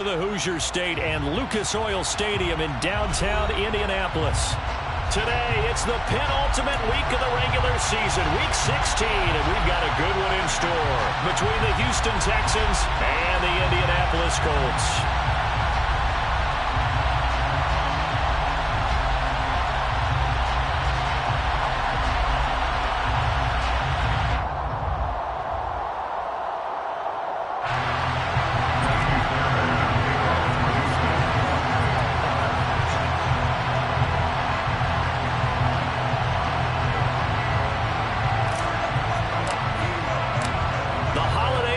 The Hoosier State and Lucas Oil Stadium in downtown Indianapolis. Today, it's the penultimate week of the regular season, week 16, and we've got a good one in store between the Houston Texans and the Indianapolis Colts.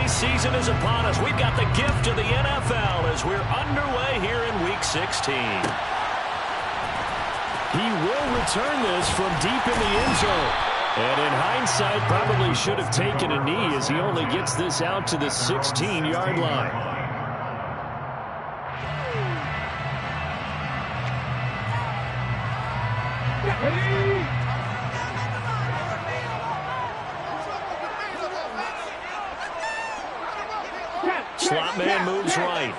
Season is upon us. We've got the gift of the NFL as we're underway here in Week 16. He will return this from deep in the end zone. And in hindsight, probably should have taken a knee as he only gets this out to the 16-yard line. Slot man moves right.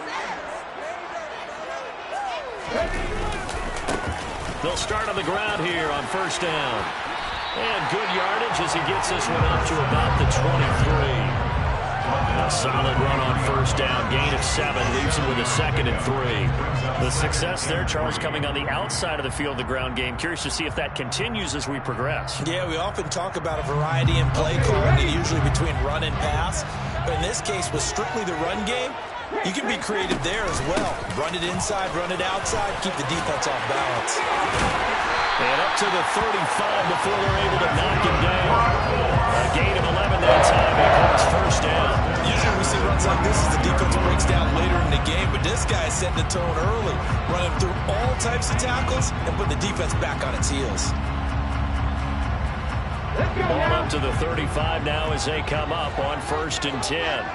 They'll start on the ground here on first down. And good yardage as he gets this one up to about the 23. A solid run on first down. Gain of 7 leaves him with a 2nd and 3. The success there, Charles, coming on the outside of the field, the ground game. Curious to see if that continues as we progress. Yeah, we often talk about a variety in play calling, usually between run and pass. But in this case, with strictly the run game, you can be creative there as well. Run it inside, run it outside, keep the defense off balance. And up to the 35 before they're able to knock him down. A gain of 11 that time. He calls first down. Usually we see runs like this as the defense breaks down later in the game, but this guy is setting the tone early, running through all types of tackles and putting the defense back on its heels. Ball up to the 35 now as they come up on 1st and 10.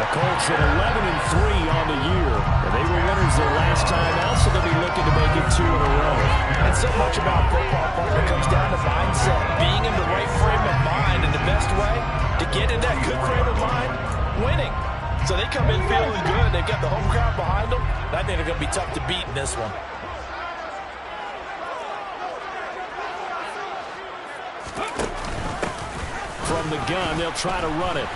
Colts at 11-3 on the year. And they were winners their last time out, so they'll be looking to make it 2 in a row. And so much about football, partner, comes down to mindset. Being in the right frame of mind, and the best way to get in that good frame of mind, winning. So they come in feeling good. They've got the home crowd behind them. I think they're going to be tough to beat in this one. From the gun, they'll try to run it.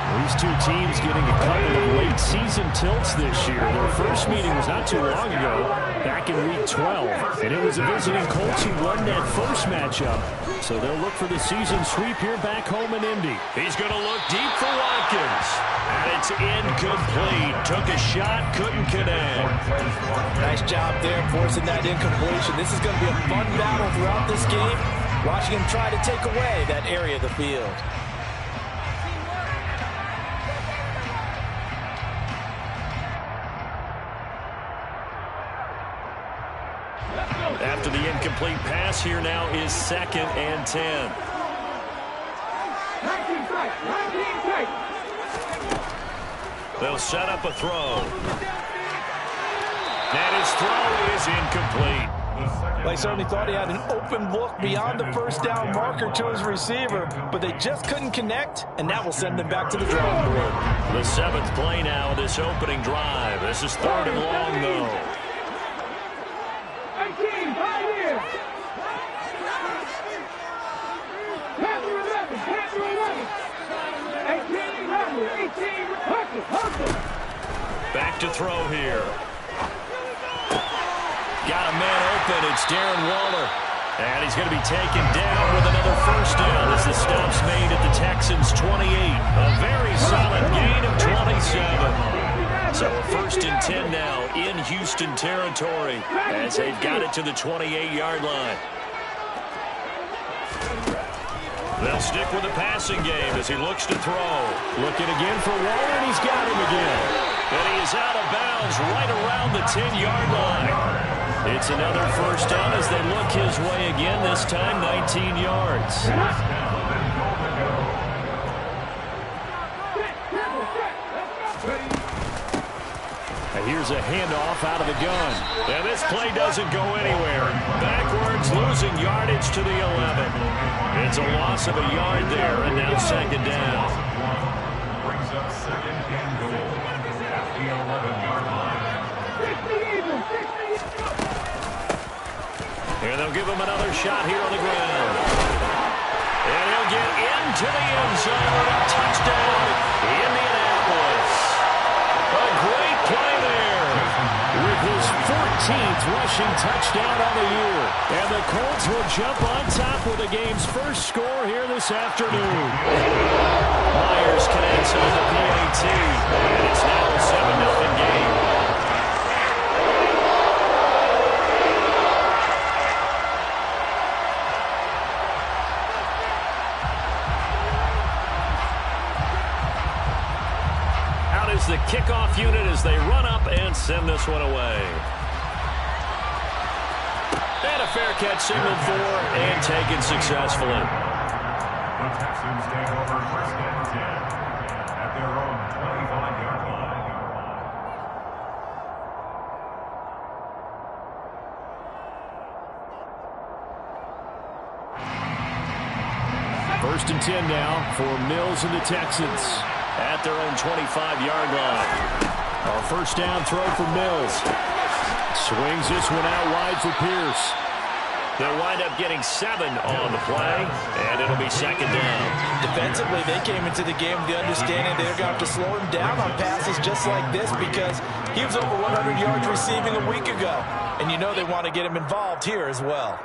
These two teams getting a couple of late season tilts this year. Their first meeting was not too long ago, back in Week 12. And it was the visiting Colts who won that first matchup. So they'll look for the season sweep here back home in Indy. He's going to look deep for Watkins. And it's incomplete. Took a shot, couldn't connect. Nice job there forcing that incompletion. This is going to be a fun battle throughout this game. Watching him try to take away that area of the field. After the incomplete pass, here now is 2nd and 10. They'll set up a throw. And his throw is incomplete. They certainly thought he had an open look beyond the first down marker to his receiver, but they just couldn't connect, and that will send them back to the drawing board. The 7th play now of this opening drive. This is 3rd and long, though. Back to throw here. Got a man open. It's Darren Waller. And he's going to be taken down with another first down as the stop's made at the Texans' 28. A very solid gain of 27. So a 1st and 10 now in Houston territory as they've got it to the 28-yard line. They'll stick with the passing game as he looks to throw. Looking again for Waller, and he's got him again. And he is out of bounds right around the 10-yard line. It's another first down as they look his way again, this time 19 yards. Here's a handoff out of the gun. And this play doesn't go anywhere. Backwards, losing yardage to the 11. It's a loss of a yard there, and now second down. Brings up second and goal at the 11-yard line. And they'll give him another shot here on the ground. And he'll get into the end zone. A touchdown, Indianapolis. A great play there with his 14th rushing touchdown on the year. And the Colts will jump on top with the game's first score here this afternoon. Myers connects on the PAT. And it's now a 7-0 game. The kickoff unit as they run up and send this one away. And a fair catch signaled for and taken successfully. The Texans take over first and 10 at their own 25-yard line. First and 10 now for Mills and the Texans at their own 25-yard line. Our first down throw for Mills. Swings this one out wide for Pierce. They'll wind up getting 7 on the play, and it'll be second down. Defensively, they came into the game with the understanding they're going to have to slow him down on passes just like this because he was over 100 yards receiving a week ago. And you know they want to get him involved here as well.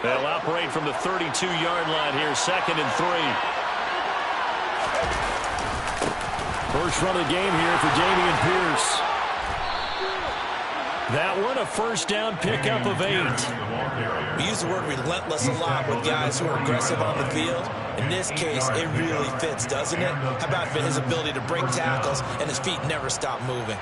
They'll operate from the 32-yard line here, second and 3. First run of the game here for Dameon Pierce. That one, a first down pickup of 8. We use the word relentless a lot with guys who are aggressive on the field. In this case, it really fits, doesn't it? How about his ability to break tackles and his feet never stop moving?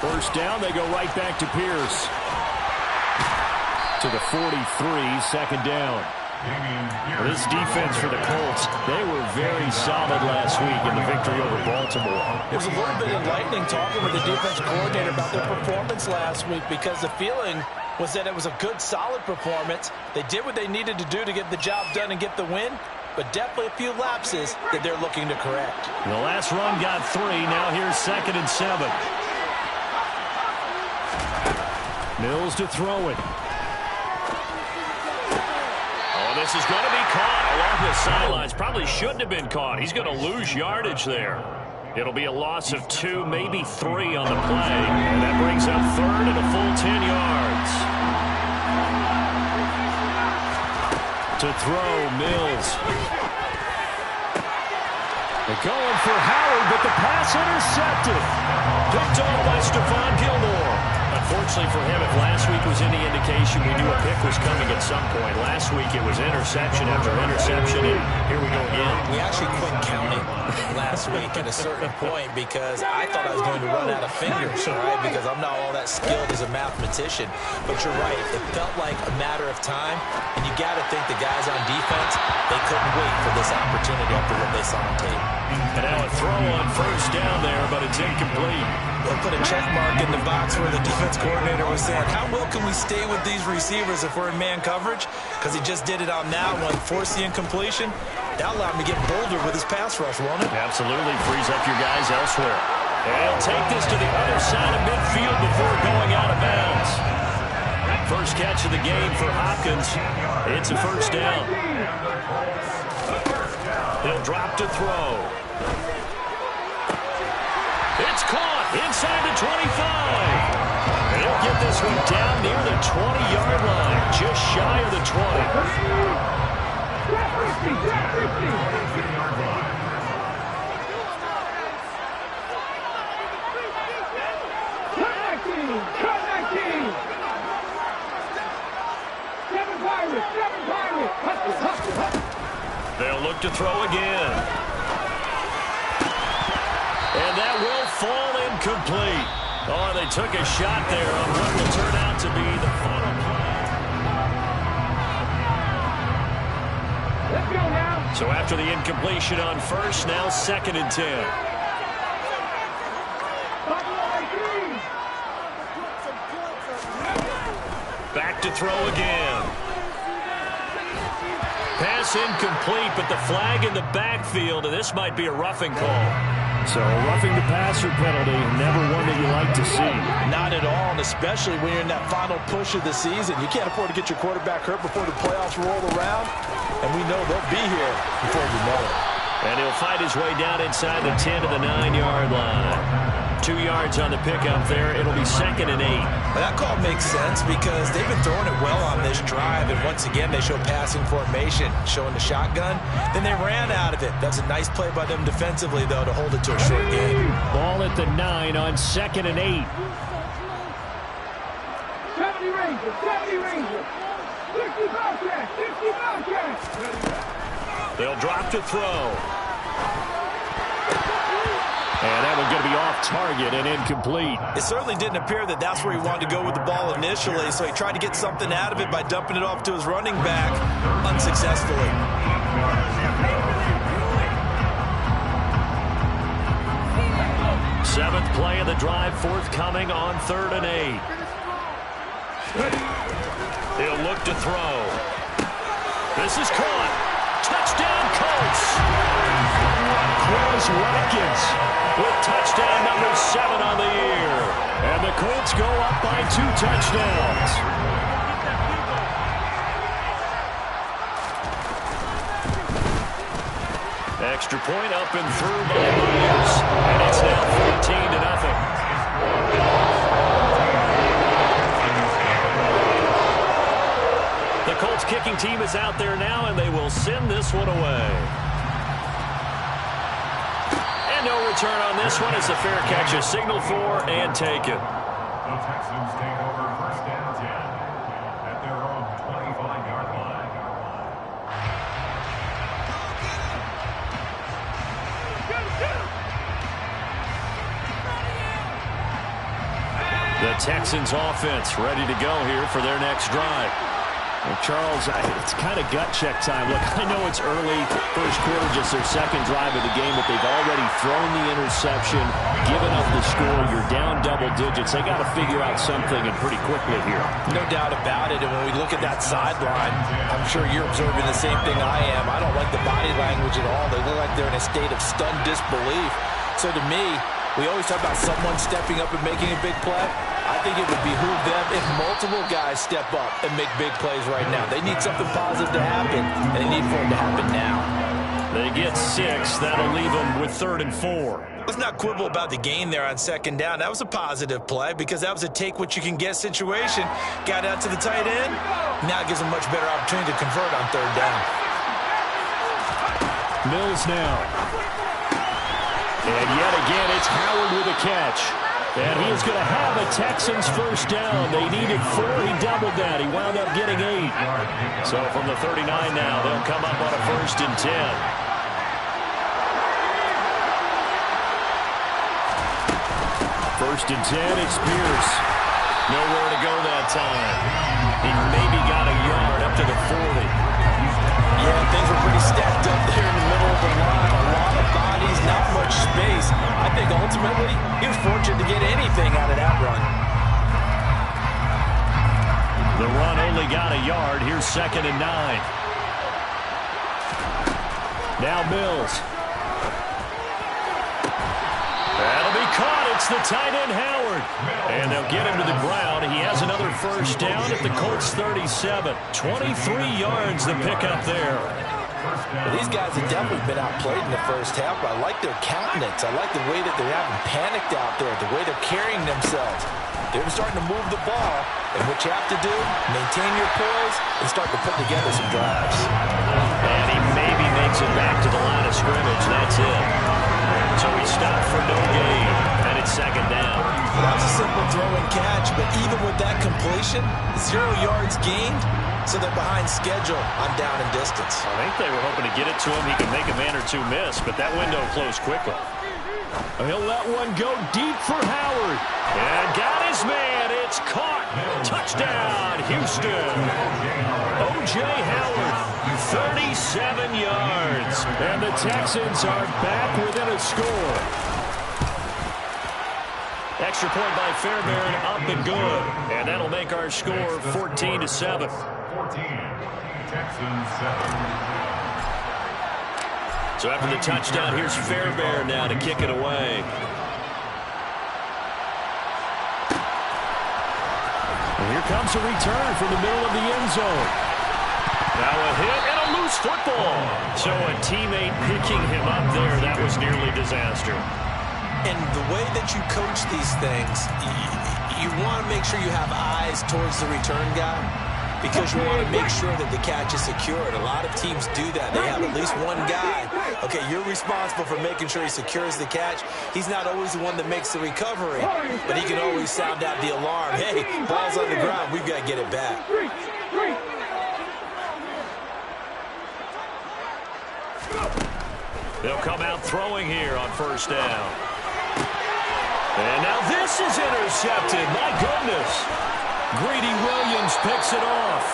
First down, they go right back to Pierce. To the 43, second down. This defense for the Colts, they were very solid last week in the victory over Baltimore. It was a little bit enlightening talking with the defense coordinator about their performance last week because the feeling was that it was a good, solid performance. They did what they needed to do to get the job done and get the win, but definitely a few lapses that they're looking to correct. The last run got 3. Now here's second and 7. Mills to throw it. Oh, this is going to be caught along the sidelines. Probably shouldn't have been caught. He's going to lose yardage there. It'll be a loss of 2, maybe 3 on the play. And that brings up third and a full 10 yards. To throw, Mills. They're going for Howard, but the pass intercepted. Picked off by Stephon Gilmore. Unfortunately for him, if last week was any indication, we knew a pick was coming at some point. Last week it was interception after interception, and here we go again. We actually quit counting last week at a certain point because I thought I was going to run out of fingers, right? Because I'm not all that skilled as a mathematician. But you're right, it felt like a matter of time, and you got to think the guys on defense, they couldn't wait for this opportunity after what they saw on tape. And now a throw on first down there, but it's incomplete. They'll put a check mark in the box where the defense coordinator was saying, how well can we stay with these receivers if we're in man coverage? Because he just did it on that one, forced the incompletion. That allowed him to get bolder with his pass rush, won't it? Absolutely, frees up your guys elsewhere. And he'll take this to the other side of midfield before going out of bounds. First catch of the game for Hopkins. It's a first down. He'll drop to throw. It's caught inside the 25. And he'll get this one down near the 20-yard line, just shy of the 20. They'll look to throw again. And that will fall incomplete. Oh, they took a shot there on what will turn out to be the final play. Let's go now. So after the incompletion on first, now 2nd and 10. Back to throw again. Pass incomplete, but the flag in the backfield, and this might be a roughing call. So a roughing the passer penalty, never one that you like to see. Not at all, and especially when you're in that final push of the season. You can't afford to get your quarterback hurt before the playoffs roll around, and we know they'll be here before we know it. And he'll fight his way down inside the 10 to the 9-yard line. 2 yards on the pickup there. It'll be 2nd and 8. Well, that call makes sense because they've been throwing it well on this drive, and once again they show passing formation, showing the shotgun. Then they ran out of it. That's a nice play by them defensively, though, to hold it to a short game. Ball at the 9 on 2nd and 8. 70 Rangers, 70 Rangers. 60 Bobcats, 60 Bobcats. They'll drop to throw. And that one's going to be off target and incomplete. It certainly didn't appear that that's where he wanted to go with the ball initially, so he tried to get something out of it by dumping it off to his running back unsuccessfully. Seventh play of the drive forthcoming on 3rd and 8. He'll look to throw. This is caught. Touchdown, Colts. Quez Watkins with touchdown number 7 on the year. And the Colts go up by 2 touchdowns. Extra point up and through by Myers. And it's now 14-0. The Colts kicking team is out there now, and they will send this one away. And no return on this one. It's a fair catch, a signal for, and taken. The Texans take over 1st and 10 at their own 25-yard line. The Texans offense ready to go here for their next drive. Well, Charles, it's kind of gut check time. Look, I know it's early, first quarter, just their 2nd drive of the game, but they've already thrown the interception, given up the score. You're down double digits. They got to figure out something, and pretty quickly here. No doubt about it, and when we look at that sideline, I'm sure you're observing the same thing I am. I don't like the body language at all. They look like they're in a state of stunned disbelief. So to me, we always talk about someone stepping up and making a big play. I think it would behoove them if multiple guys step up and make big plays right now. They need something positive to happen, and they need for it to happen now. They get 6. That'll leave them with 3rd and 4. Let's not quibble about the gain there on 2nd down. That was a positive play because that was a take-what-you-can-get situation. Got out to the tight end. Now it gives them a much better opportunity to convert on 3rd down. Mills now. And yet again, it's Howard with a catch. And he is going to have a Texans 1st down. They needed 4. He doubled that. He wound up getting 8. So from the 39 now, they'll come up on a 1st and 10. 1st and 10, it's Pierce. Nowhere to go that time. He maybe got a yard up to the 40. Yeah, things were pretty stacked up there in the middle of the line. A lot of bodies, not much space. I think ultimately he was fortunate to get anything out of that run. The run only got a yard. Here's 2nd and 9. Now Mills. That'll be caught. It's the tight end, Howard. And they'll get him to the ground. He has another 1st down at the Colts 37. 23 yards to pick up there. Well, these guys have definitely been outplayed in the 1st half, but I like their countenance. I like the way that they're having panicked out there, the way they're carrying themselves. They're starting to move the ball, and what you have to do, maintain your poise and start to put together some drives. And he maybe makes it back to the line of scrimmage. That's it. So he stopped for no gain, and it's 2nd down. Well, that was a simple throw and catch, but even with that completion, 0 yards gained, so they're behind schedule on down and distance. I think they were hoping to get it to him. He could make a man or two miss, but that window closed quickly. He'll let one go deep for Howard. And got his man. It's caught. Touchdown, Houston. O.J. Howard, 37 yards. And the Texans are back within a score. Extra point by Fairbairn, up and good. And that'll make our score 14-7. 14. Texans 7. So after the touchdown, here's Fairbairn now to kick it away. And here comes a return from the middle of the end zone. Now a hit and a loose football. So a teammate picking him up there, that was nearly disaster. And the way that you coach these things, you want to make sure you have eyes towards the return guy, because you want to make sure that the catch is secured. A lot of teams do that. They have at least one guy. Okay, you're responsible for making sure he secures the catch. He's not always the one that makes the recovery, but he can always sound out the alarm. Hey, ball's on the ground. We've got to get it back. They'll come out throwing here on first down. And now this is intercepted. My goodness. Greedy Williams picks it off.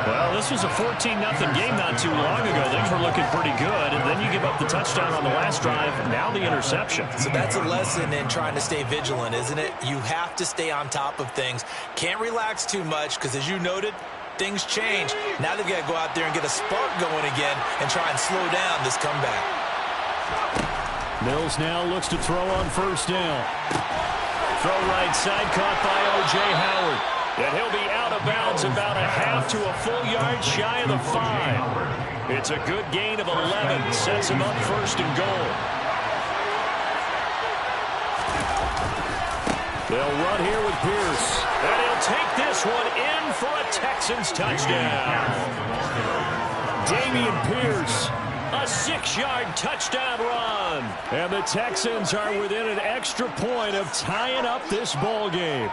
Well, this was a 14-0 game not too long ago. Things were looking pretty good, and then you give up the touchdown on the last drive. Now the interception. So that's a lesson in trying to stay vigilant, isn't it? You have to stay on top of things. Can't relax too much, because as you noted, things change. Now they've got to go out there and get a spark going again and try and slow down this comeback. Mills now looks to throw on first down. Throw right side, caught by O.J. Howard. And he'll be out of bounds about a half to a full yard shy of the 5. It's a good gain of 11. Sets him up first and goal. They'll run here with Pierce. And he'll take this one in for a Texans touchdown. Dameon Pierce. A 6-yard touchdown run. And the Texans are within an extra point of tying up this ball game.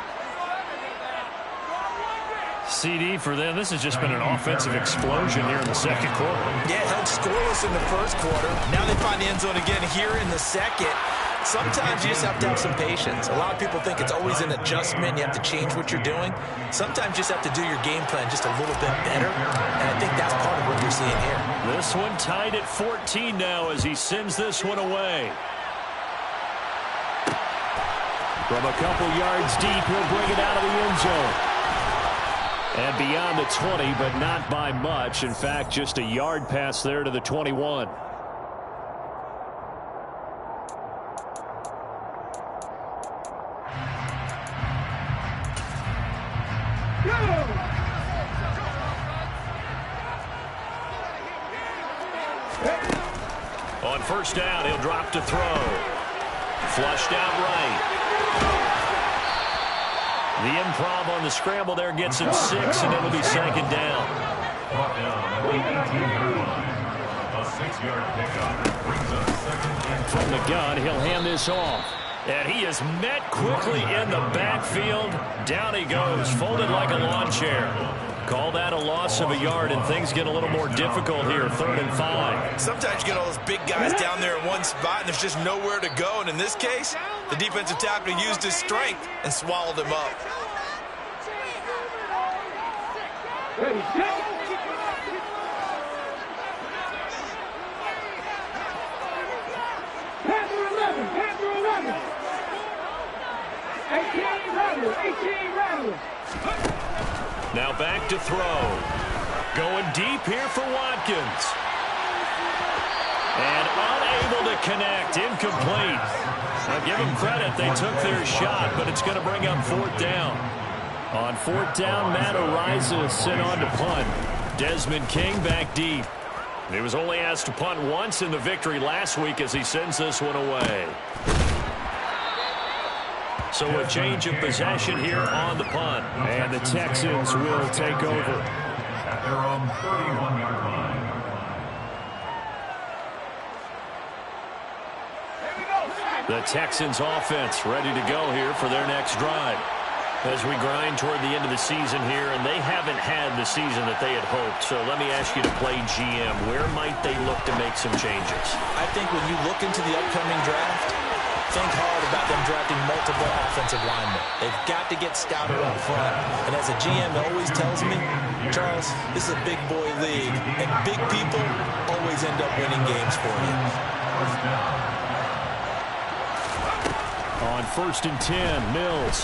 CD for them. This has just been an offensive explosion here in the second quarter. Yeah, held scoreless in the first quarter. Now they find the end zone again here in the second. Sometimes you just have to have some patience. A lot of people think it's always an adjustment. You have to change what you're doing. Sometimes you just have to do your game plan just a little bit better. And I think that's part of what you're seeing here. This one tied at 14 now as he sends this one away. From a couple yards deep, he'll bring it out of the end zone. And beyond the 20, but not by much. In fact, just a yard pass there to the 21. On first down, he'll drop to throw. Flushed out right. The improv on the scramble there gets him 6, and it'll be second down. A 6-yard pickup brings us second and From the gun, he'll hand this off. And he is met quickly in the backfield. Down he goes, folded like a lawn chair. Call that a loss of a yard, and things get a little more difficult here, 3rd and 5. Sometimes you get all those big guys down there in one spot, and there's just nowhere to go. And in this case, the defensive tackle used his strength and swallowed him up. Ready, go! Panther 11, Panther 11. 18 Rattler, 18 Rattler. Now back to throw. Going deep here for Watkins. And unable to connect. Incomplete. Now give them credit. They took their shot, but it's going to bring up 4th down. On 4th down, Matt Ariza sent on to punt. Desmond King back deep. He was only asked to punt once in the victory last week as he sends this one away. So a change of possession here on the punt. And the Texans will take over. at their own 31-yard line. The Texans offense ready to go here for their next drive. As we grind toward the end of the season here, and they haven't had the season that they had hoped. So let me ask you to play GM. Where might they look to make some changes? I think when you look into the upcoming draft, think hard about them drafting multiple offensive linemen. They've got to get stouter up front. And as a GM always tells me, Charles, this is a big boy league, and big people always end up winning games for you. On 1st and 10, Mills.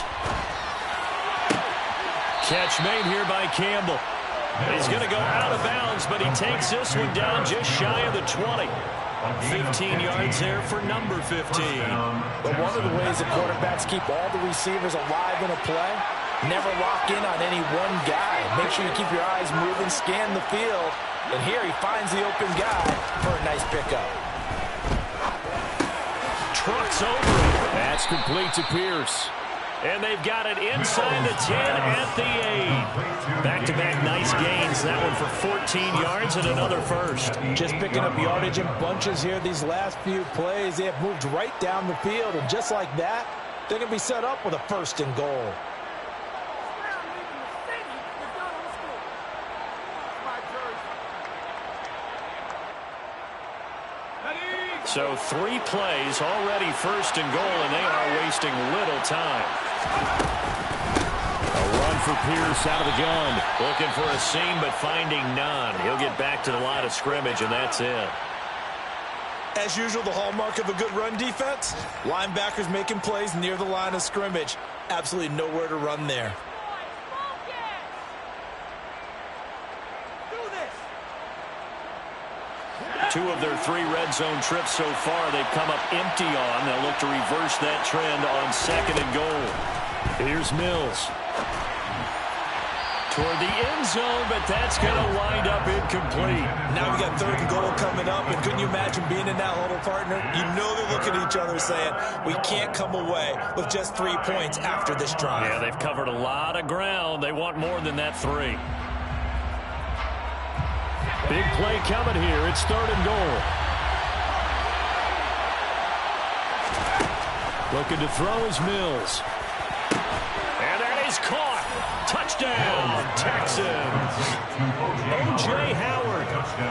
Catch made here by Campbell. He's going to go out of bounds, but he takes this one down just shy of the 20. 15 yards there for number 15. But one of the ways the quarterbacks keep all the receivers alive in a play, never lock in on any one guy. Make sure you keep your eyes moving, scan the field. And here he finds the open guy for a nice pickup. Trucks over it. That's complete to Pierce. And they've got it inside the 10 at the 8. Back-to-back nice gains. That one for 14 yards and another first. Just picking up yardage in bunches here these last few plays. They have moved right down the field. And just like that, they're going to be set up with a 1st and goal. So 3 plays, already 1st and goal, and they are wasting little time. A run for Pierce out of the gun. Looking for a seam, but finding none. He'll get back to the line of scrimmage, and that's it. As usual, the hallmark of a good run defense, linebackers making plays near the line of scrimmage. Absolutely nowhere to run there. Two of their 3 red zone trips so far, they've come up empty on. They'll look to reverse that trend on 2nd and goal. Here's Mills. Toward the end zone, but that's going to wind up incomplete. Now we got 3rd and goal coming up, and couldn't you imagine being in that huddle, partner? You know they're looking at each other saying, we can't come away with just 3 points after this drive. Yeah, they've covered a lot of ground. They want more than that 3. Big play coming here. It's 3rd and goal. Looking to throw is Mills. And that is caught. Touchdown, Texans. O.J. Howard,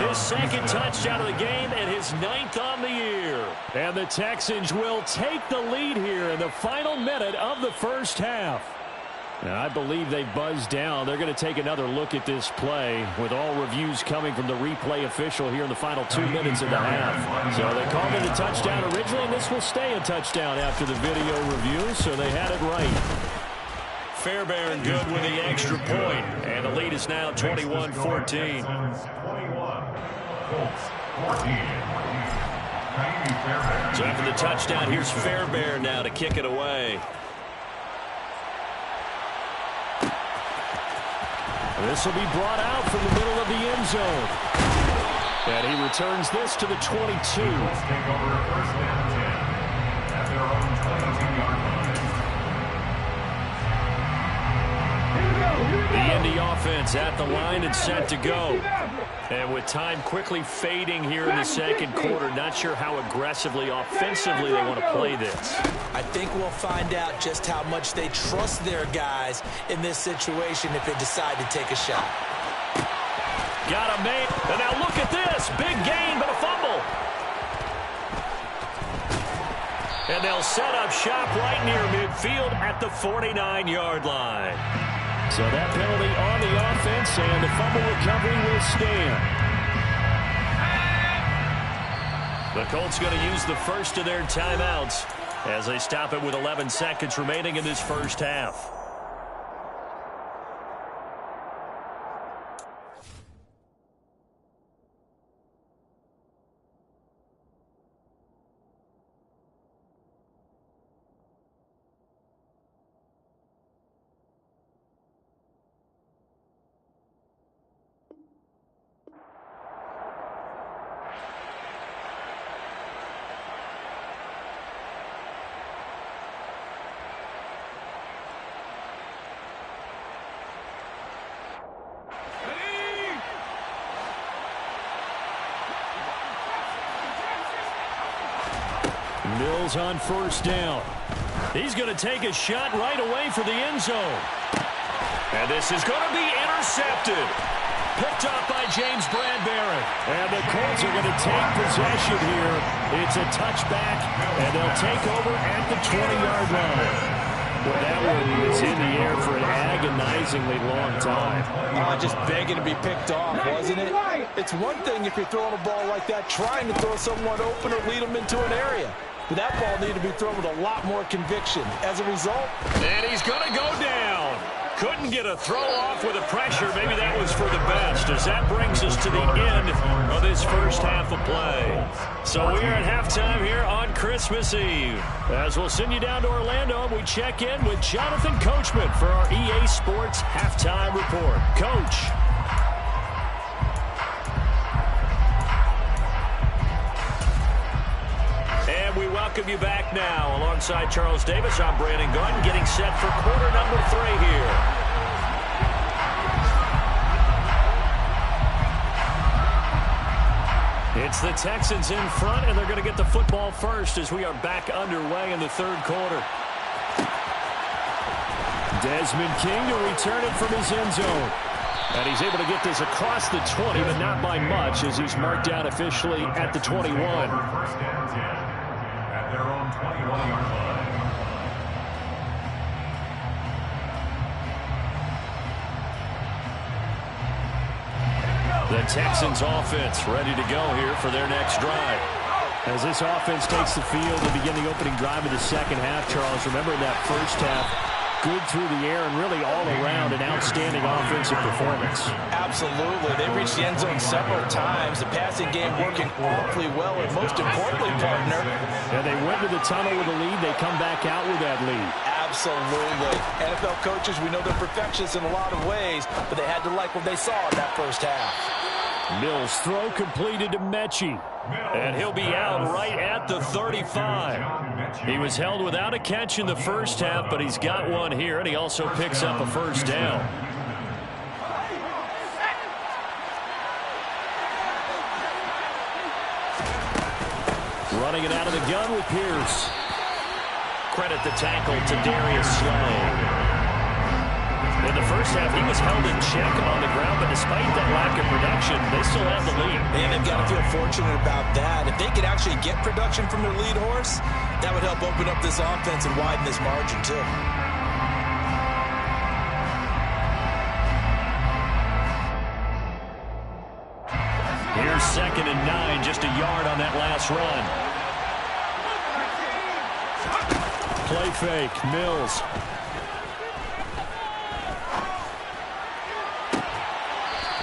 his 2nd touchdown of the game and his 9th on the year. And the Texans will take the lead here in the final minute of the first half. Now, I believe they buzzed down. They're going to take another look at this play with all reviews coming from the replay official here in the final 2 minutes of the half. So they called it a touchdown originally, and this will stay a touchdown after the video review, so they had it right. Fairbairn good with the extra point, and the lead is now 21-14. So after the touchdown, here's Fairbairn now to kick it away. This will be brought out from the middle of the end zone. And he returns this to the 22. Take over 1st and 10 at their own 22-yard line. The Indy offense at the line and set to go. And with time quickly fading here in the 2nd quarter, not sure how aggressively, offensively they want to play this. I think we'll find out just how much they trust their guys in this situation if they decide to take a shot. Got a man. And now look at this. Big gain, but a fumble. And they'll set up shop right near midfield at the 49-yard line. So that penalty on the offense, and the fumble recovery will stand. The Colts going to use the first of their timeouts as they stop it with 11 seconds remaining in this first half. Mills on 1st down. He's going to take a shot right away for the end zone. And this is going to be intercepted. Picked up by James Bradbury. And the Colts are going to take possession here. It's a touchback, and they'll take over at the 20-yard line. Well, that one was in the air for an agonizingly long time. Just begging to be picked off, wasn't it? It's one thing if you're throwing a ball like that, trying to throw someone open or lead them into an area. But that ball needed to be thrown with a lot more conviction. As a result, and he's going to go down. Couldn't get a throw off with the pressure. Maybe that was for the best, as that brings us to the end of this first half of play. So we are at halftime here on Christmas Eve. As we'll send you down to Orlando, we check in with Jonathan Coachman for our EA Sports Halftime Report. Coach. And we welcome you back now. Alongside Charles Davis, I'm Brandon Gunn, getting set for quarter number 3 here. It's the Texans in front, and they're going to get the football first as we are back underway in the third quarter. Desmond King to return it from his end zone. And he's able to get this across the 20, but not by much, as he's marked out officially at the 21. First and 10 at their own 21-yard line. The Texans offense ready to go here for their next drive. As this offense takes the field to begin the opening drive of the second half, Charles, remember in that first half, good through the air and really all around an outstanding offensive performance. Absolutely. They reached the end zone several times. The passing game working awfully well, and most importantly, partner. And they went to the tunnel with a lead. They come back out with that lead. Absolutely. NFL coaches, we know they're perfectionists in a lot of ways, but they had to like what they saw in that first half. Mills' throw completed to Mechie. And he'll be out right at the 35. He was held without a catch in the first half, but he's got one here, and he also picks up a first down. Running it out of the gun with Pierce. Credit the tackle to Darius Slay. In the first half, he was held in check on the ground, but despite that lack of production, they still have the lead. And they've got to feel fortunate about that. If they could actually get production from their lead horse, that would help open up this offense and widen this margin, too. Here's 2nd and 9, just a yard on that last run. Play fake, Mills.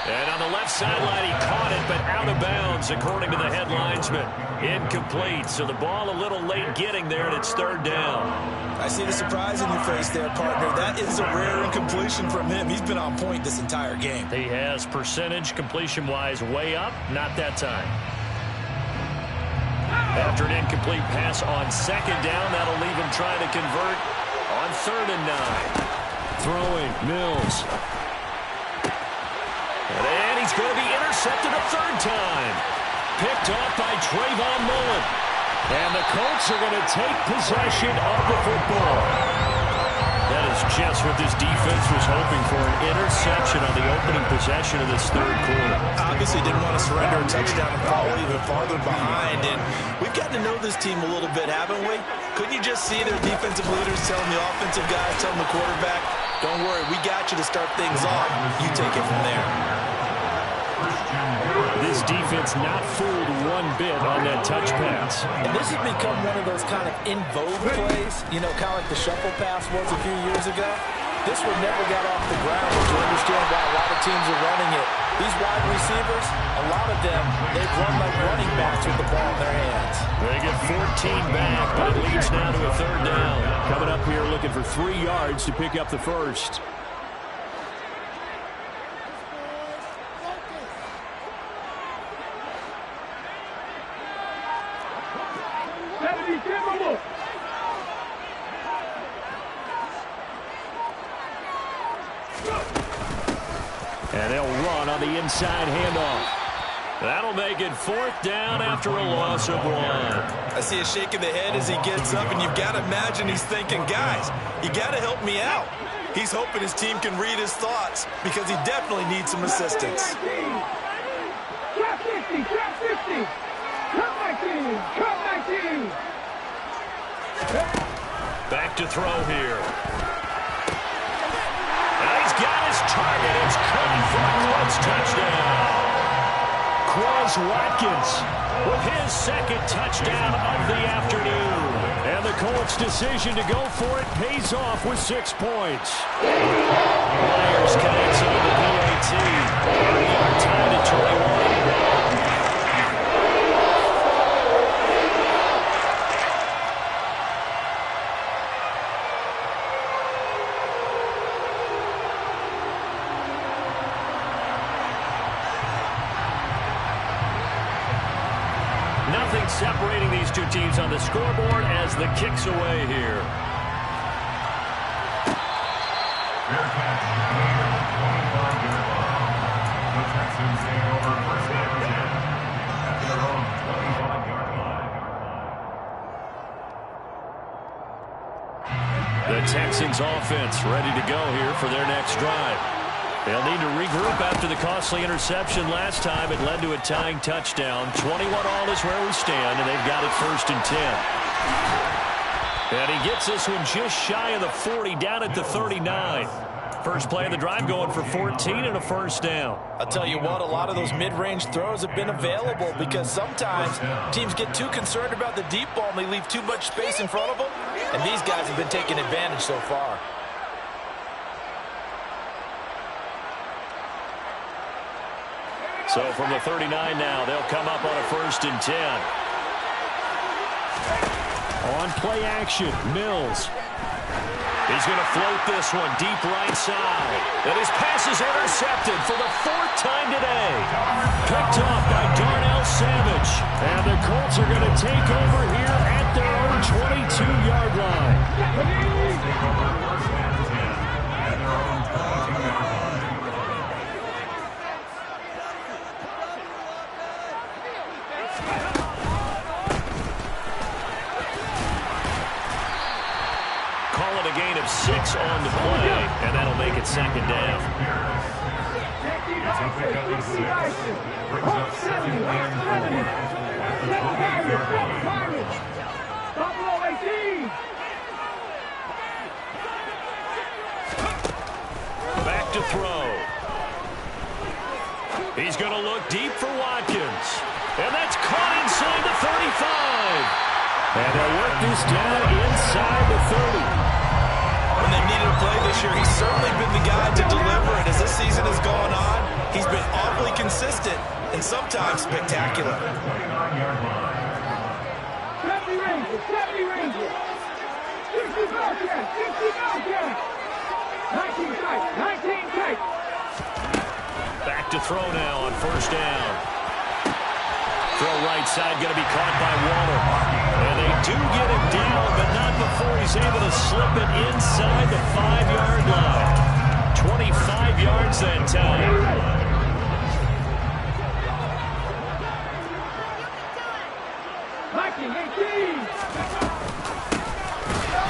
And on the left sideline, he caught it, but out of bounds, according to the head linesman. Incomplete, so the ball a little late getting there, and it's 3rd down. I see the surprise in your face there, partner. That is a rare incompletion from him. He's been on point this entire game. He has percentage completion-wise way up, not that time. After an incomplete pass on 2nd down, that'll leave him trying to convert on 3rd and 9. Throwing, Mills. And he's going to be intercepted a 3rd time. Picked off by Trayvon Mullen. And the Colts are going to take possession of the football. That is just what this defense was hoping for, an interception on the opening possession of this 3rd quarter. Obviously didn't want to surrender a touchdown and fall even farther behind. And we've gotten to know this team a little bit, haven't we? Couldn't you just see their defensive leaders telling the offensive guys, telling the quarterback, don't worry, we got you to start things off. You take it from there. This defense not fooled one bit on that touch pass. And this has become one of those kind of in vogue plays, you know, kind of like the shuffle pass was a few years ago. This one never got off the ground, but you understand why a lot of teams are running it. These wide receivers, a lot of them, they've run like running backs with the ball in their hands. They get 14 back, but it leads now to a 3rd down. Coming up here looking for 3 yards to pick up the first. And they'll run on the inside handoff. That'll make it 4th down after a loss of 1. I see a shake of the head as he gets up, and you've got to imagine he's thinking, guys, you got to help me out. He's hoping his team can read his thoughts because he definitely needs some assistance. Trap 50, trap 50. Cut 19, cut 19. Back to throw here. And he's got his target. It's caught for a Colts touchdown. Quaz Watkins with his 2nd touchdown of the afternoon. And the Colts' decision to go for it pays off with 6 points. Myers connects on the PAT. We are tied at 21. Nothing separating these two teams on the scoreboard as the kick's away here. Bearcats gain of 25-yard line. The Texans take over 1st and 10 at their own 25-yard line. The Texans offense ready to go here for their next drive. They'll need to regroup after the costly interception last time. It led to a tying touchdown. 21-all is where we stand, and they've got it 1st and 10. And he gets this one just shy of the 40, down at the 39. First play of the drive going for 14 and a 1st down. I'll tell you what, a lot of those mid-range throws have been available because sometimes teams get too concerned about the deep ball and they leave too much space in front of them. And these guys have been taking advantage so far. So from the 39 now, they'll come up on a 1st and 10. On play action, Mills. He's going to float this one deep right side. And his pass is intercepted for the 4th time today. Picked off by Darnell Savage. And the Colts are going to take over here at their own 22-yard line. Take over 1st and 10 at their own 22-yard line. Call it a gain of 6 on the play, and that'll make it 2nd down. It's a pickup of 6. Brings up 2nd and 4 at the 28-yard line. Buffalo 18. Back to throw. He's going to look deep for Watkins. And that's caught inside the 35. And they'll work this down inside the 30. When they needed a play this year, he's certainly been the guy to deliver. And as this season has gone on, he's been awfully consistent and sometimes spectacular. 29-yard line. 70 Rangers, 70 Rangers. 60 Bearcats, 60 Bearcats. 19 tight, 19 tight. Back to throw now on 1st down. Throw right side going to be caught by Waller. And they do get him down, but not before he's able to slip it inside the 5-yard line. 25 yards that time. Viking 18.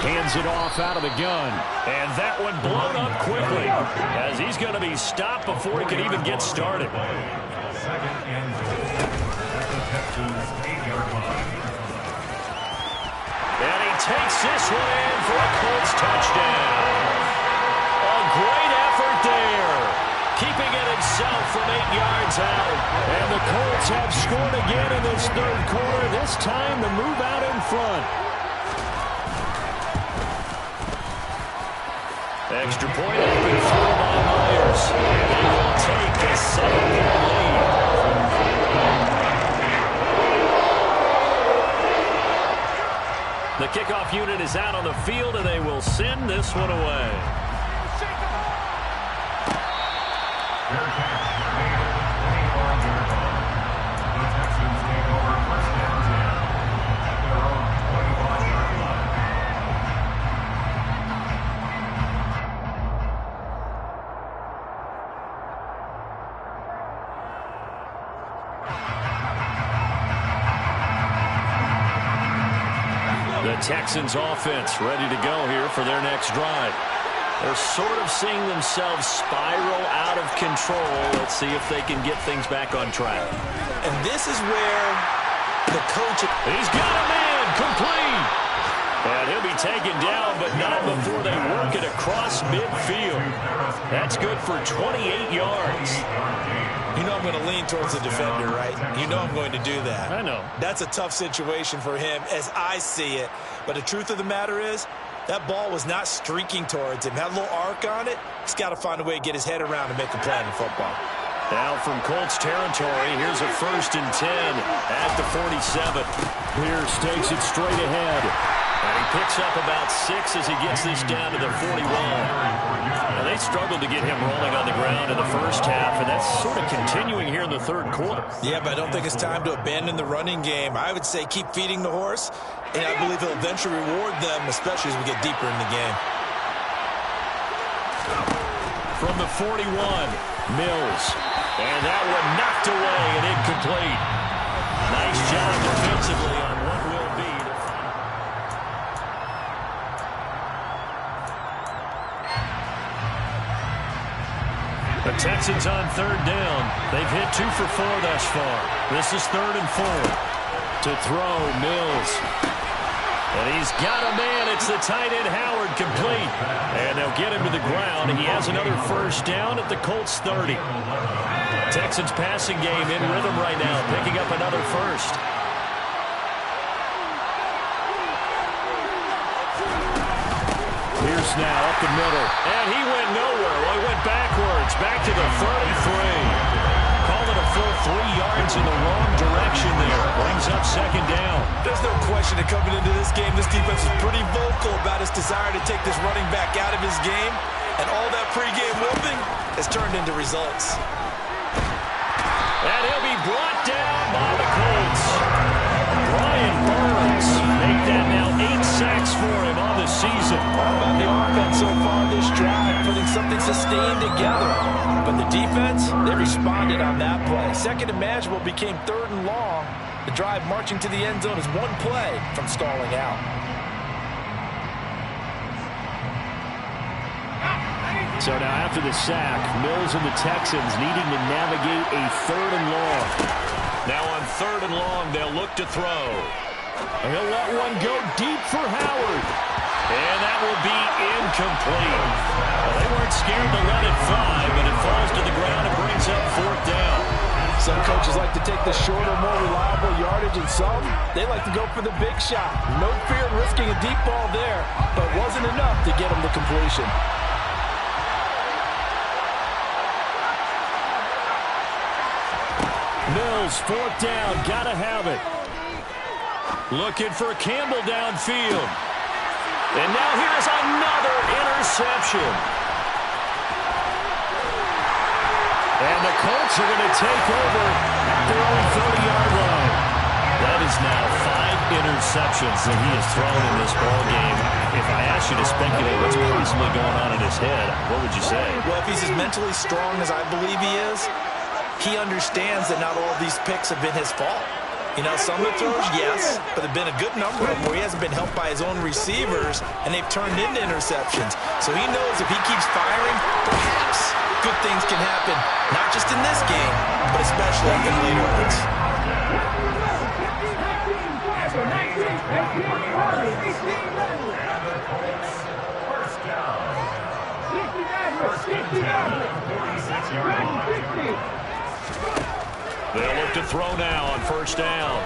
Hands it off out of the gun. And that one blown up quickly as he's going to be stopped before he can even get started. 2nd and 4 at the Texans' 8-yard line. And he takes this one in for a Colts touchdown. A great effort there. Keeping it himself from 8 yards out. And the Colts have scored again in this 3rd quarter. This time to move out in front. Extra point open through by Myers. And they will take a 7-point lead. The kickoff unit is out on the field, and they will send this one away. Bearcats gain of 25-yard line. The Texans take over 1st and 10 at their own 25-yard line. Texans offense ready to go here for their next drive. They're sort of seeing themselves spiral out of control. Let's see if they can get things back on track. And this is where the coach... He's got a man complete. And he'll be taken down, but not before they work it across midfield. That's good for 28 yards. You know I'm going to lean towards the defender, right? You know I'm going to do that. I know. That's a tough situation for him as I see it. But the truth of the matter is, that ball was not streaking towards him. Had a little arc on it. He's got to find a way to get his head around and make a play in football. Now from Colts territory, here's a 1st and 10 at the 47. Pierce takes it straight ahead. And he picks up about 6 as he gets this down to the 41. Now they struggled to get him rolling on the ground in the first half, and that's sort of continuing here in the third quarter. Yeah, but I don't think it's time to abandon the running game. I would say keep feeding the horse, and I believe he'll eventually reward them, especially as we get deeper in the game. From the 41, Mills. And that one knocked away and incomplete. Nice job defensively on what will be the The Texans on 3rd down. They've hit 2 for 4 thus far. This is 3rd and 4. To throw, Mills. And he's got a man. It's the tight end, Howard, complete. And they'll get him to the ground. He has another 1st down at the Colts 30. Texans passing game in rhythm right now, picking up another 1st. Pierce now up the middle. And he went nowhere. Well, he went backwards. Back to the 33. Call it a full 3 yards in the wrong direction there. Brings up 2nd down. There's no question that coming into this game, this defense is pretty vocal about its desire to take this running back out of his game. And all that pregame whooping has turned into results. And he'll be brought down by the Colts. Brian Burns make that now 8 sacks for him on the season. All about the offense so far this drive, putting something sustained together. But the defense, they responded on that play. 2nd and manageable became 3rd and long. The drive marching to the end zone is 1 play from stalling out. So now after the sack, Mills and the Texans needing to navigate a 3rd and long. Now on 3rd and long, they'll look to throw. He'll let one go deep for Howard. And that will be incomplete. Well, they weren't scared to let it fly, but it falls to the ground and brings up 4th down. Some coaches like to take the shorter, more reliable yardage, and some, they like to go for the big shot. No fear in risking a deep ball there, but wasn't enough to get him to completion. Mills, 4th down, gotta have it. Looking for Campbell downfield. And now here's another interception. And the Colts are going to take over at their own 30-yard line. That is now 5 interceptions that he has thrown in this ballgame. If I asked you to speculate what's possibly going on in his head, what would you say? Well, if he's as mentally strong as I believe he is, he understands that not all of these picks have been his fault. You know, some of the throws, yes, but there have been a good number of them where he hasn't been helped by his own receivers, and they've turned into interceptions. So he knows if he keeps firing, perhaps good things can happen, not just in this game, but especially in later ones. They'll look to throw now on 1st down.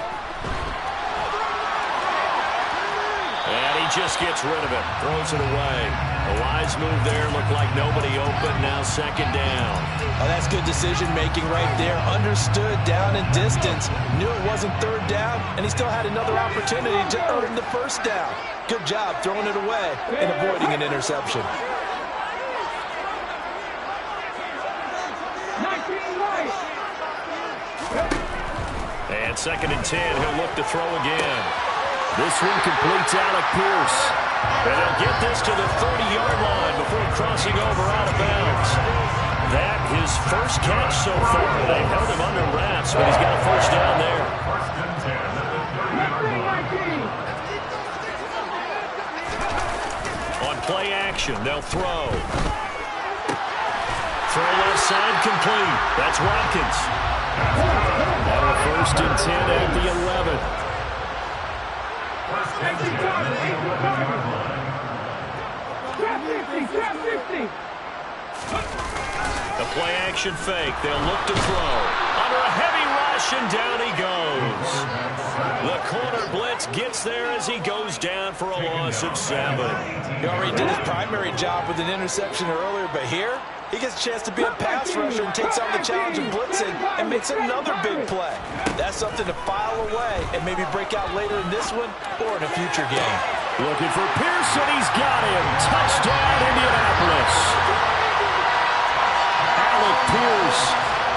And he just gets rid of it. Throws it away. A wise move there. Looked like nobody open. Now 2nd down. Oh, that's good decision-making right there. Understood down and distance. Knew it wasn't 3rd down, and he still had another opportunity to earn the 1st down. Good job throwing it away and avoiding an interception. And 2nd and 10, he'll look to throw again. This one completes Alec Pierce. And he'll get this to the 30-yard line before crossing over out of bounds. That his first catch so far. They held him under wraps, but he's got a 1st down there. Play action. They'll throw. Throw left side complete. That's Watkins. Now a 1st and 10 at the 11. The play action fake. They'll look to throw. Under a heavy rush, and down he goes. The corner blitz gets there as he goes down for a loss of 7. He already did his primary job with an interception earlier, but here he gets a chance to be a pass rusher and takes on the challenge of blitzing and makes another big play. That's something to file away and maybe break out later in this one or in a future game. Looking for Pearson. He's got him. Touchdown, Indianapolis. Alec Pierce,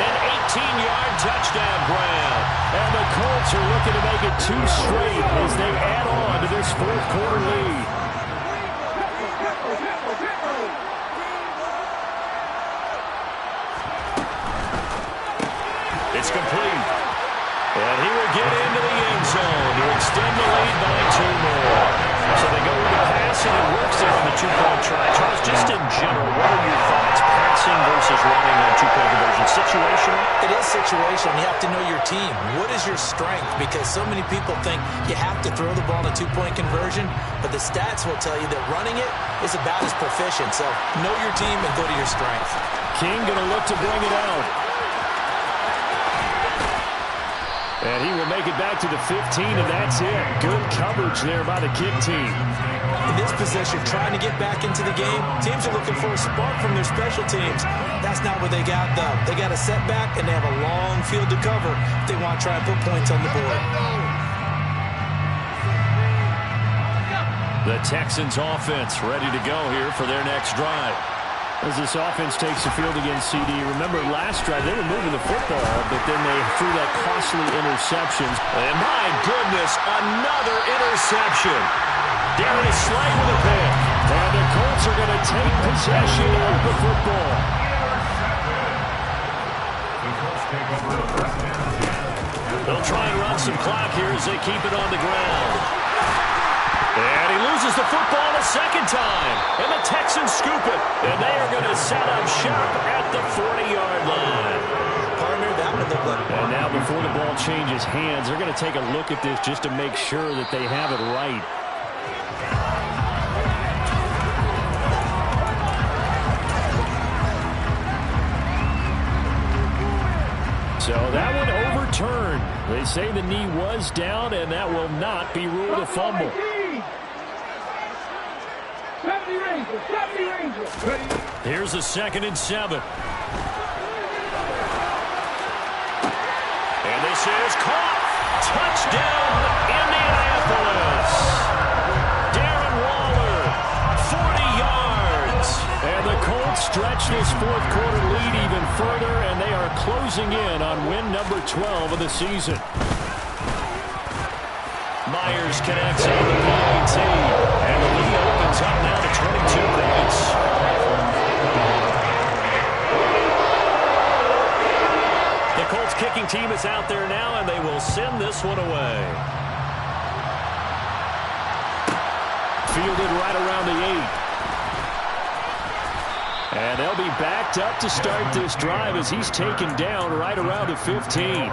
an 18-yard touchdown grab. And the Colts are looking to make it 2 straight as they add on to this 4th quarter lead. It's complete. And he will get into the end zone to extend the lead by 2 more. So they go with the pass, and it works there on the 2-point try. Charles, just in general, what are your thoughts? Passing versus running on 2-point conversion. Situational? It is situational. You have to know your team. What is your strength? Because so many people think you have to throw the ball in a 2-point conversion, but the stats will tell you that running it is about as proficient. So know your team and go to your strength. King going to look to bring it out. And he will make it back to the 15, and that's it. Good coverage there by the kick team. In this position, trying to get back into the game, teams are looking for a spark from their special teams. That's not what they got, though. They got a setback, and they have a long field to cover if they want to try and put points on the board. The Texans offense ready to go here for their next drive. As this offense takes the field against CD, remember last drive they were moving the football, but then they threw that costly interception. And my goodness, another interception. Darius Slay with a pick. And the Colts are going to take possession of the football. They'll try and run some clock here as they keep it on the ground. And he loses the football a 2nd time. And the Texans scoop it. And they are going to set up shop at the 40-yard line. Partner, that would look like. And now before the ball changes hands, they're going to take a look at this just to make sure that they have it right. So that one overturned. They say the knee was down, and that will not be ruled a fumble. Here's a 2nd and 7. And this is caught. Touchdown, Indianapolis. Darren Waller, 40 yards. And the Colts stretch this 4th quarter lead even further, and they are closing in on win number 12 of the season. Myers connects on the PAT, and the lead opens up now to 22 points. The Colts kicking team is out there now, and they will send this one away. Fielded right around the 8. And they'll be backed up to start this drive as he's taken down right around the 15.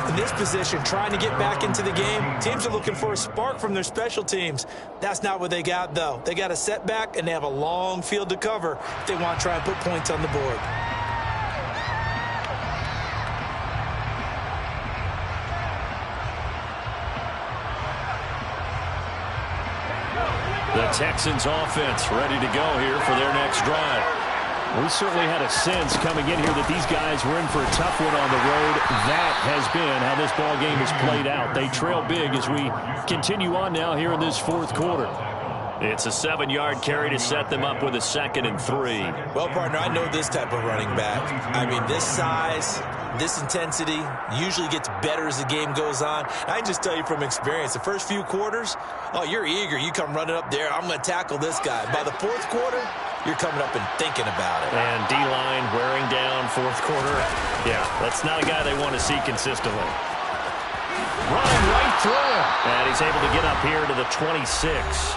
In this position, trying to get back into the game, teams are looking for a spark from their special teams. That's not what they got, though. They got a setback, and they have a long field to cover if they want to try and put points on the board. The Texans offense ready to go here for their next drive. We certainly had a sense coming in here that these guys were in for a tough one on the road. That has been how this ball game has played out. They trail big as we continue on now here in this 4th quarter. It's a 7-yard carry to set them up with a 2nd and 3. Well, partner, I know this type of running back. I mean, this size, this intensity usually gets better as the game goes on. I can just tell you from experience, the first few quarters, oh, you're eager. You come running up there, I'm going to tackle this guy. By the 4th quarter, you're coming up and thinking about it. And D-line wearing down 4th quarter. Yeah, that's not a guy they want to see consistently. Running right through him. And he's able to get up here to the 26.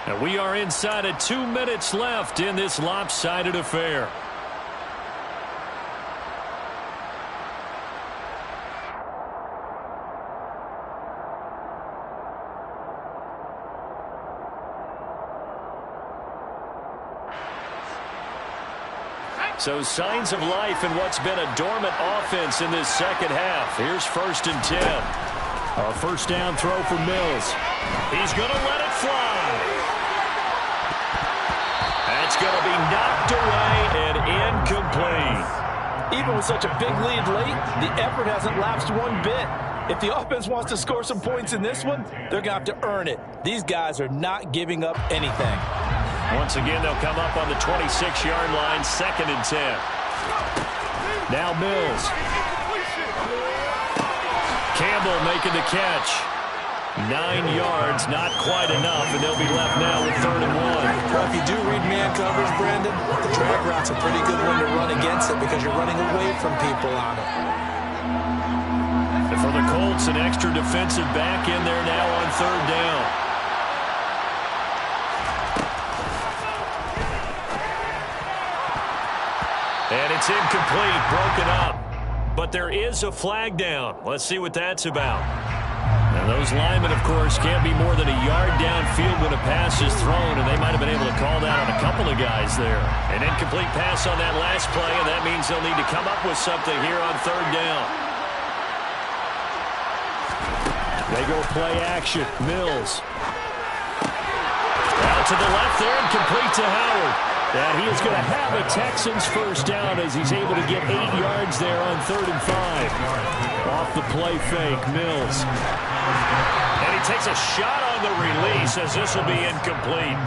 And we are inside of 2 minutes left in this lopsided affair. So signs of life in what's been a dormant offense in this second half. Here's 1st and 10. A first down throw for Mills. He's going to let it fly. That's going to be knocked away and incomplete. Even with such a big lead late, the effort hasn't lapsed one bit. If the offense wants to score some points in this one, they're going to have to earn it. These guys are not giving up anything. Once again, they'll come up on the 26-yard line, 2nd and 10. Now Mills. Campbell making the catch. 9 yards, not quite enough, and they'll be left now with 3rd and 1. Well, if you do read man coverage, Brandon, the drag route's a pretty good one to run against it because you're running away from people on it. And for the Colts, an extra defensive back in there now on 3rd down. And it's incomplete, broken up. But there is a flag down. Let's see what that's about. And those linemen, of course, can't be more than a yard downfield when a pass is thrown, and they might have been able to call that on a couple of guys there. An incomplete pass on that last play, and that means they'll need to come up with something here on 3rd down. They go play action. Mills. Out to the left there and complete to Howard. And he is going to have a Texans first down as he's able to get 8 yards there on 3rd and 5. Off the play fake, Mills. And he takes a shot on the release as this will be incomplete.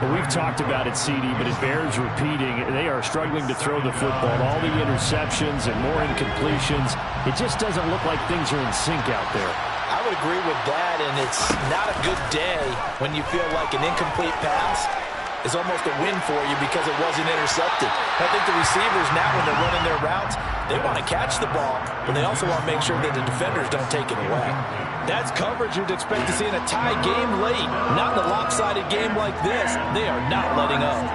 Well, we've talked about it, CD, but it bears repeating. They are struggling to throw the football. All the interceptions and more incompletions. It just doesn't look like things are in sync out there. I would agree with that, and it's not a good day when you feel like an incomplete pass is almost a win for you because it wasn't intercepted. I think the receivers now, when they're running their routes, they want to catch the ball, but they also want to make sure that the defenders don't take it away. That's coverage you'd expect to see in a tie game late. Not in a lopsided game like this. They are not letting up.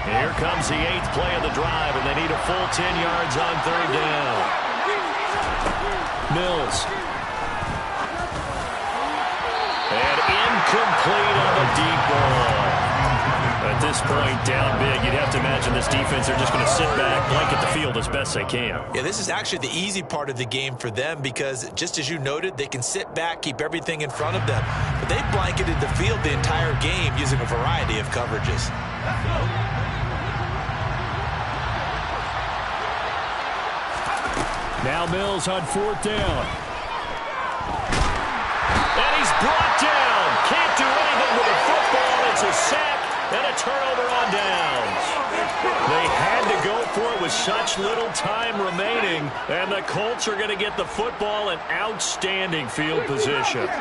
Here comes the 8th play of the drive, and they need a full 10 yards on 3rd down. Mills. And incomplete on the deep ball. At this point, down big, you'd have to imagine this defense, they're just going to sit back, blanket the field as best they can. Yeah, this is actually the easy part of the game for them because, just as you noted, they can sit back, keep everything in front of them. But they blanketed the field the entire game using a variety of coverages. Now Mills on 4th down. And he's brought down. Can't do anything with the football. It's a sack and a turnover on downs. They had to go for it with such little time remaining, and the Colts are going to get the football in outstanding field position. 19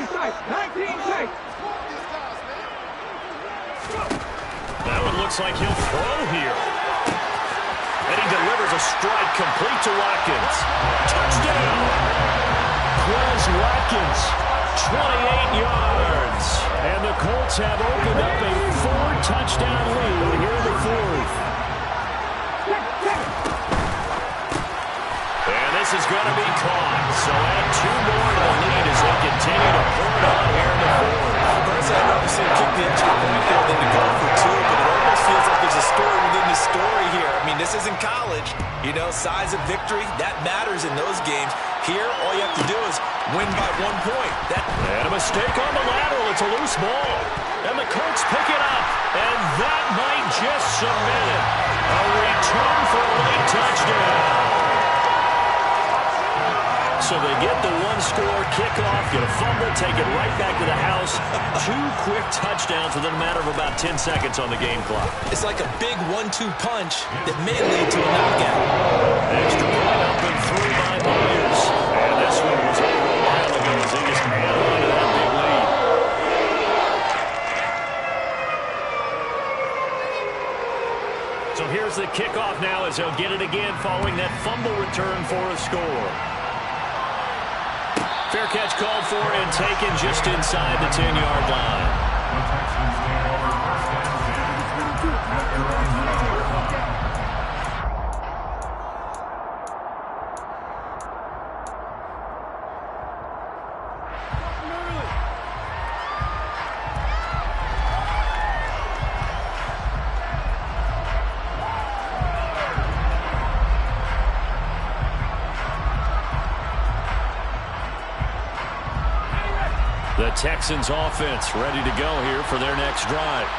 sight, 19 sight. That one looks like he'll throw here. And he delivers a strike complete to Watkins. Touchdown! Quez Watkins, 28 yards. And the Colts have opened up a 4-touchdown lead here in the 4th. And this is going to be caught. So add 2 more to the lead as they continue to pour it on here in the 4th. Personally, I'd rather see him kick the extra point there than to go for 2, but it almost feels like there's a story within the story here. I mean, this isn't college. You know, size of victory, that matters in those games. Here, all you have to do is win by 1 point. And a mistake on the lateral. It's a loose ball. And the Colts pick it up. And that might just cement it. A return for a late touchdown. So they get the 1-score kickoff, get a fumble, take it right back to the house. 2 quick touchdowns within a matter of about 10 seconds on the game clock. It's like a big 1-2 punch that may lead to a knockout. Extra point up and through by Myers. And this one was over a while ago as they just add on to that big lead. So here's the kickoff now as they'll get it again following that fumble return for a score. Fair catch called for and taken just inside the 10-yard line. The Texans take over first and 10 at their own 20-yard line. The Texans offense ready to go here for their next drive.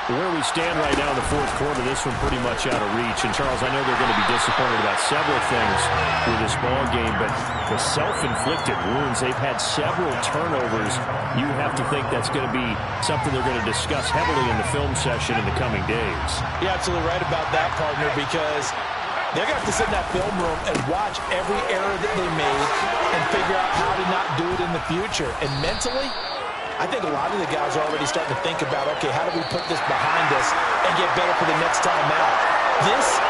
Where we stand right now in the fourth quarter, this one pretty much out of reach. And, Charles, I know they're going to be disappointed about several things with this ball game, but the self-inflicted wounds, they've had several turnovers. You have to think that's going to be something they're going to discuss heavily in the film session in the coming days. You're absolutely right about that, partner, because they're going to have to sit in that film room and watch every error that they made and figure out how to not do it in the future. And mentally, I think a lot of the guys are already starting to think about, okay, how do we put this behind us and get better for the next time out? This